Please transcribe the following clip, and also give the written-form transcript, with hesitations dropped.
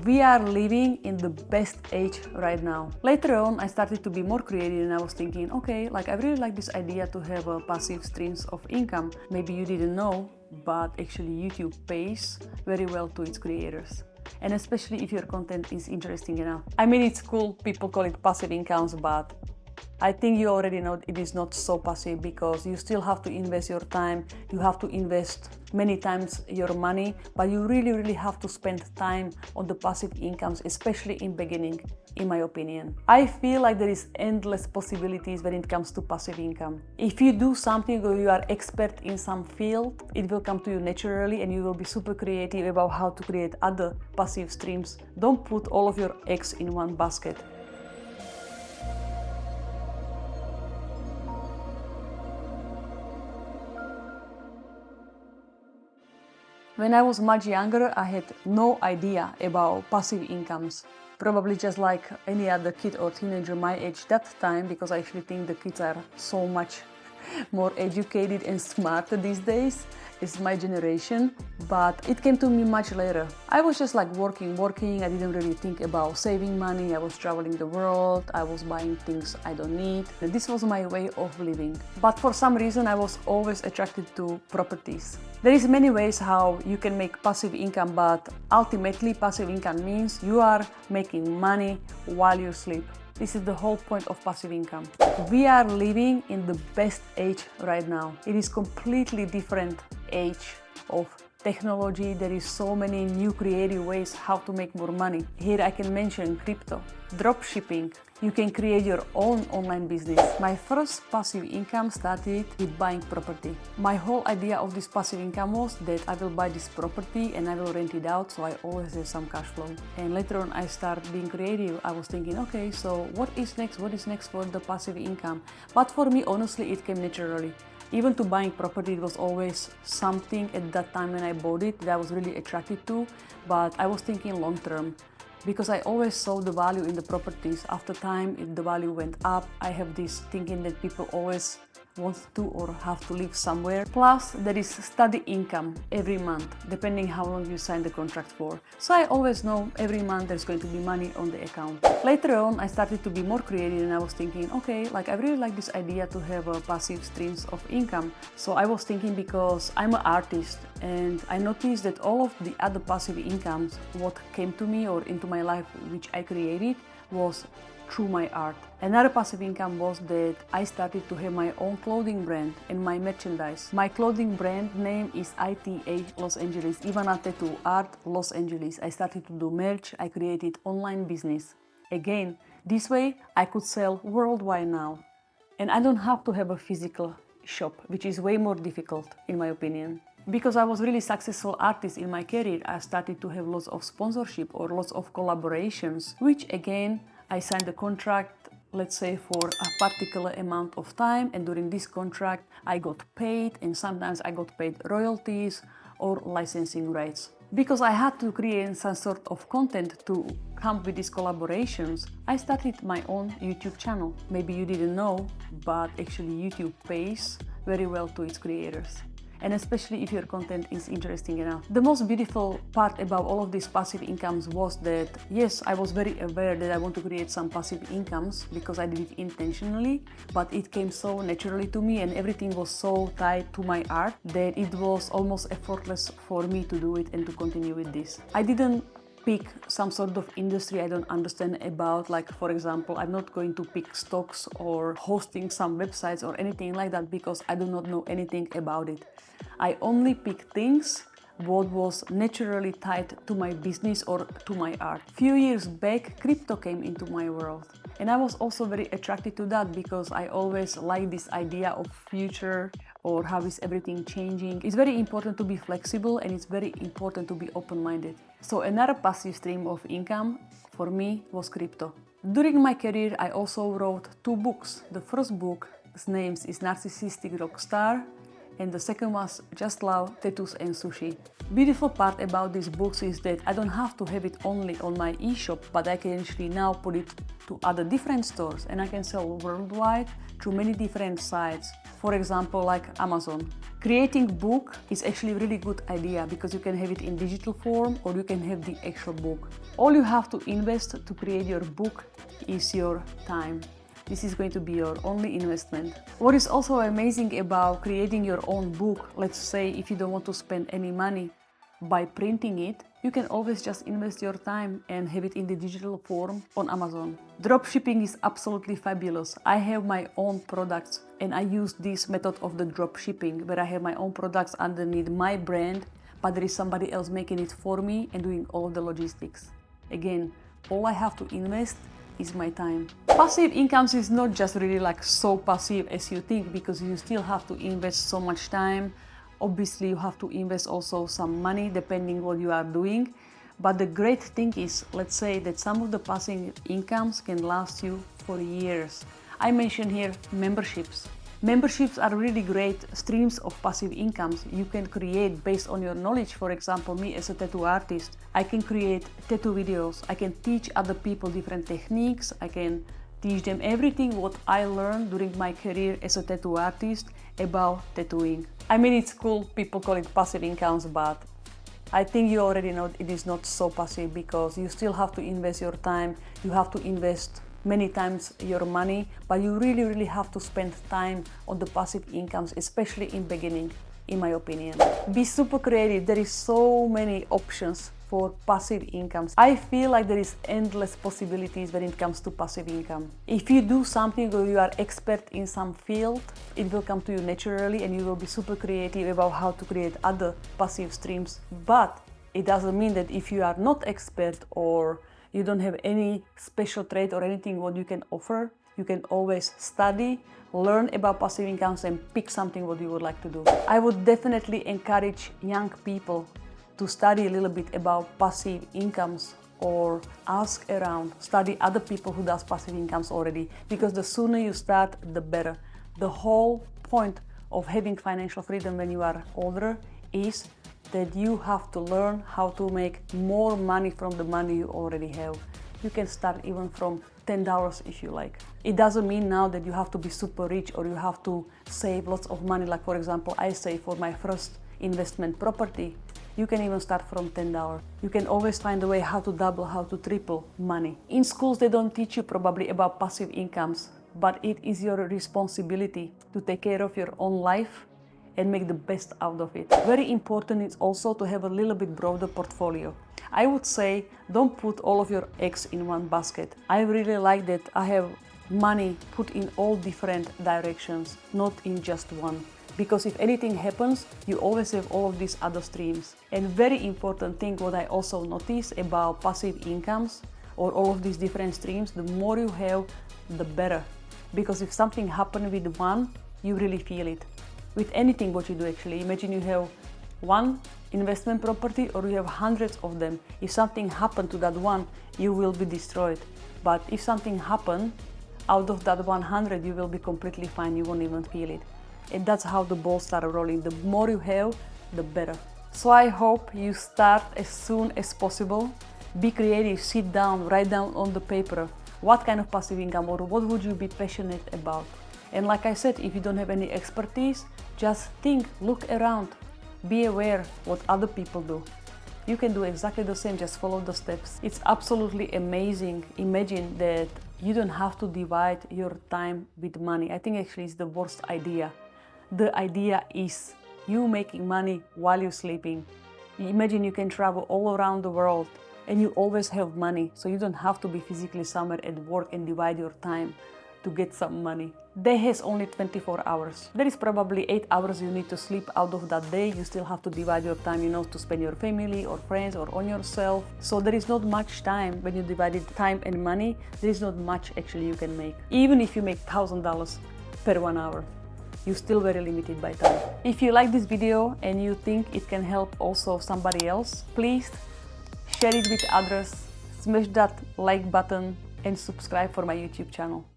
We are living in the best age right now. Later on, I started to be more creative and I was thinking, okay, like I really like this idea to have a passive streams of income. Maybe you didn't know, but actually YouTube pays very well to its creators. And especially if your content is interesting enough. I mean, it's cool, people call it passive incomes, but I think you already know it is not so passive because you still have to invest your time, you have to invest many times your money, but you really have to spend time on the passive incomes, especially in beginning, in my opinion. I feel like there is endless possibilities when it comes to passive income. If you do something or you are expert in some field, it will come to you naturally and you will be super creative about how to create other passive streams. Don't put all of your eggs in one basket. When I was much younger, I had no idea about passive incomes. Probably just like any other kid or teenager my age that time, because I actually think the kids are so much more educated and smarter these days. It's my generation, but it came to me much later. I was just like working. I didn't really think about saving money. I was traveling the world. I was buying things I don't need. This was my way of living. But for some reason, I was always attracted to properties. There is many ways how you can make passive income, but ultimately passive income means you are making money while you sleep. This is the whole point of passive income. We are living in the best age right now. It is completely different age of technology. There is so many new creative ways how to make more money. Here I can mention crypto, drop shipping. You can create your own online business. My first passive income started with buying property. My whole idea of this passive income was that I will buy this property and I will rent it out, so I always have some cash flow. And later on I started being creative. I was thinking, okay, so what is next? What is next for the passive income? But for me, honestly, it came naturally. Even to buying property, it was always something at that time when I bought it that I was really attracted to, but I was thinking long term. Because I always saw the value in the properties. After time, if the value went up, I have this thinking that people always want to or have to live somewhere. Plus, there is study income every month, depending how long you sign the contract for. So I always know every month there's going to be money on the account. Later on, I started to be more creative and I was thinking, okay, like I really like this idea to have a passive streams of income. So I was thinking, because I'm an artist and I noticed that all of the other passive incomes, what came to me or into my life, which I created, was through my art. Another passive income was that I started to have my own clothing brand and my merchandise. My clothing brand name is ITA Los Angeles, Ivana Tattoo Art Los Angeles. I started to do merch, I created online business. Again, this way I could sell worldwide now. And I don't have to have a physical shop, which is way more difficult in my opinion. Because I was really successful artist in my career, I started to have lots of sponsorship or lots of collaborations, which again, I signed a contract, let's say for a particular amount of time, and during this contract I got paid, and sometimes I got paid royalties or licensing rights. Because I had to create some sort of content to come with these collaborations, I started my own YouTube channel. Maybe you didn't know, but actually YouTube pays very well to its creators. And especially if your content is interesting enough. The most beautiful part about all of these passive incomes was that, yes, I was very aware that I want to create some passive incomes because I did it intentionally, but it came so naturally to me and everything was so tied to my art that it was almost effortless for me to do it and to continue with this. I didn't pick some sort of industry I don't understand about, like for example, I'm not going to pick stocks or hosting some websites or anything like that because I do not know anything about it. I only pick things what was naturally tied to my business or to my art. Few years back, crypto came into my world. And I was also very attracted to that because I always like this idea of future or how is everything changing. It's very important to be flexible and it's very important to be open-minded. So another passive stream of income for me was crypto. During my career, I also wrote 2 books. The first book's name is Narcissistic Rockstar and the second was Just Love, Tattoos and Sushi. Beautiful part about these books is that I don't have to have it only on my e-shop, but I can actually now put it to other different stores and I can sell worldwide through many different sites. For example, like Amazon. Creating book is actually a really good idea because you can have it in digital form or you can have the actual book. All you have to invest to create your book is your time. This is going to be your only investment. What is also amazing about creating your own book, let's say if you don't want to spend any money by printing it, you can always just invest your time and have it in the digital form on Amazon. Dropshipping is absolutely fabulous. I have my own products and I use this method of the dropshipping where I have my own products underneath my brand, but there is somebody else making it for me and doing all of the logistics. Again, all I have to invest is my time. Passive incomes is not just really like so passive as you think because you still have to invest so much time. Obviously you have to invest also some money depending what you are doing. But the great thing is, let's say that some of the passive incomes can last you for years. I mentioned here memberships. Memberships are really great streams of passive incomes you can create based on your knowledge. For example, me as a tattoo artist, I can create tattoo videos. I can teach other people different techniques. I can teach them everything what I learned during my career as a tattoo artist about tattooing. I mean, it's cool, people call it passive incomes, but I think you already know it is not so passive because you still have to invest your time. You have to invest many times your money, but you really have to spend time on the passive incomes, especially in beginning, in my opinion. Be super creative. There is so many options for passive incomes. I feel like there is endless possibilities when it comes to passive income. If you do something or you are expert in some field, it will come to you naturally and you will be super creative about how to create other passive streams. But it doesn't mean that if you are not expert or you don't have any special trade or anything what you can offer, you can always study, learn about passive incomes and pick something what you would like to do. I would definitely encourage young people to study a little bit about passive incomes or ask around, study other people who does passive incomes already, because the sooner you start, the better. The whole point of having financial freedom when you are older is that you have to learn how to make more money from the money you already have. You can start even from $10 if you like. It doesn't mean now that you have to be super rich or you have to save lots of money. Like for example, I save for my first investment property. You can even start from $10. You can always find a way how to double, how to triple money. In schools, they don't teach you probably about passive incomes, but it is your responsibility to take care of your own life and make the best out of it. Very important is also to have a little bit broader portfolio. I would say don't put all of your eggs in one basket. I really like that I have money put in all different directions, not in just one. Because if anything happens, you always have all of these other streams. And very important thing what I also notice about passive incomes or all of these different streams, the more you have, the better. Because if something happens with one, you really feel it. With anything what you do actually. Imagine you have one investment property or you have hundreds of them. If something happened to that one, you will be destroyed. But if something happened, out of that 100, you will be completely fine. You won't even feel it. And that's how the balls start rolling. The more you have, the better. So I hope you start as soon as possible. Be creative, sit down, write down on the paper what kind of passive income or what would you be passionate about. And like I said, if you don't have any expertise, just think, look around, be aware what other people do. You can do exactly the same, just follow the steps. It's absolutely amazing. Imagine that you don't have to divide your time with money. I think actually it's the worst idea. The idea is you making money while you're sleeping. Imagine you can travel all around the world and you always have money, so you don't have to be physically somewhere at work and divide your time to get some money. Day has only 24 hours. There is probably 8 hours you need to sleep out of that day. You still have to divide your time, to spend your family or friends or on yourself. So there is not much time when you divide time and money. There is not much actually you can make. Even if you make $1,000 per 1 hour, you're still very limited by time. If you like this video and you think it can help also somebody else, please share it with others, smash that like button and subscribe for my YouTube channel.